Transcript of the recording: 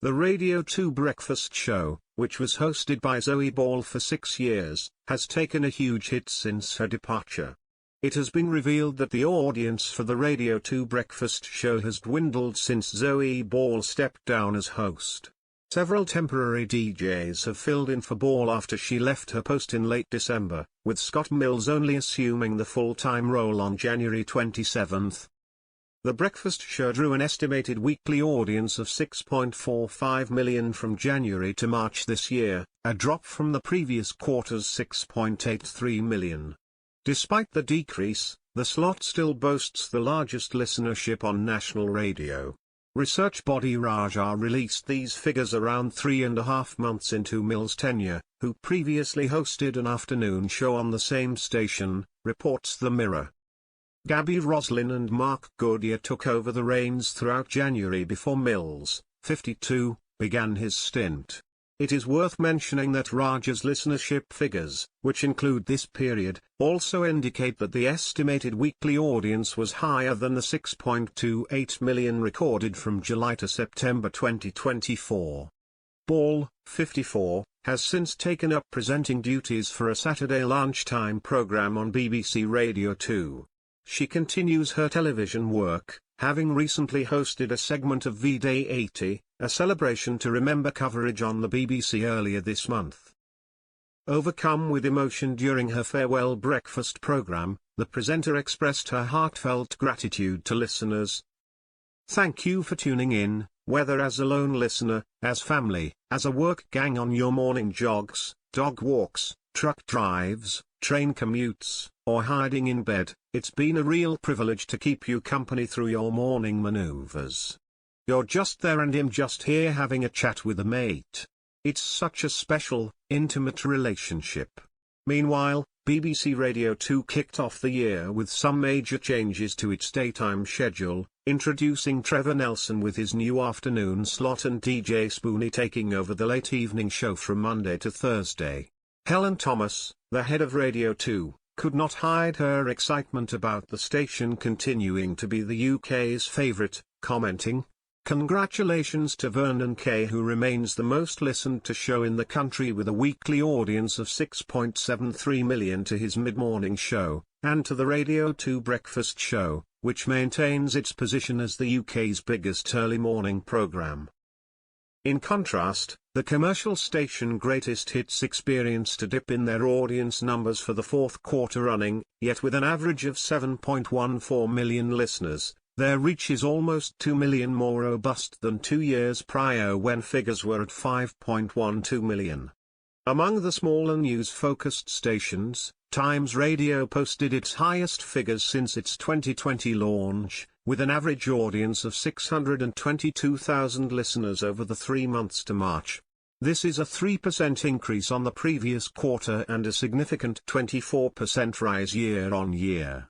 The Radio 2 breakfast show, which was hosted by Zoe Ball for 6 years, has taken a huge hit since her departure. It has been revealed that the audience for the Radio 2 breakfast show has dwindled since Zoe Ball stepped down as host. Several temporary DJs have filled in for Ball after she left her post in late December, with Scott Mills only assuming the full-time role on January 27. The breakfast show drew an estimated weekly audience of 6.45 million from January to March this year, a drop from the previous quarter's 6.83 million. Despite the decrease, the slot still boasts the largest listenership on national radio. Research body Raja released these figures around 3.5 months into Mills' tenure, who previously hosted an afternoon show on the same station, reports The Mirror. Gabby Roslin and Mark Goodyear took over the reins throughout January before Mills, 52, began his stint. It is worth mentioning that Raja's listenership figures, which include this period, also indicate that the estimated weekly audience was higher than the 6.28 million recorded from July to September 2024. Ball, 54, has since taken up presenting duties for a Saturday lunchtime program on BBC Radio 2. She continues her television work, having recently hosted a segment of V-Day 80, a celebration to remember coverage on the BBC earlier this month. Overcome with emotion during her farewell breakfast programme, the presenter expressed her heartfelt gratitude to listeners. "Thank you for tuning in, whether as a lone listener, as family, as a work gang on your morning jogs, dog walks, truck drives, train commutes, or hiding in bed. It's been a real privilege to keep you company through your morning maneuvers. You're just there and I'm just here having a chat with a mate. It's such a special, intimate relationship." Meanwhile, BBC Radio 2 kicked off the year with some major changes to its daytime schedule, introducing Trevor Nelson with his new afternoon slot and DJ Spoonie taking over the late evening show from Monday to Thursday. Helen Thomas, the head of Radio 2, could not hide her excitement about the station continuing to be the UK's favourite, commenting, "Congratulations to Vernon Kay, who remains the most listened to show in the country with a weekly audience of 6.73 million to his mid-morning show, and to the Radio 2 breakfast show, which maintains its position as the UK's biggest early morning programme." In contrast, the commercial station Greatest Hits experienced a dip in their audience numbers for the fourth quarter running, yet with an average of 7.14 million listeners, their reach is almost 2 million more robust than 2 years prior when figures were at 5.12 million. Among the smaller news-focused stations, Times Radio posted its highest figures since its 2020 launch, with an average audience of 622,000 listeners over the 3 months to March. This is a 3% increase on the previous quarter and a significant 24% rise year on year.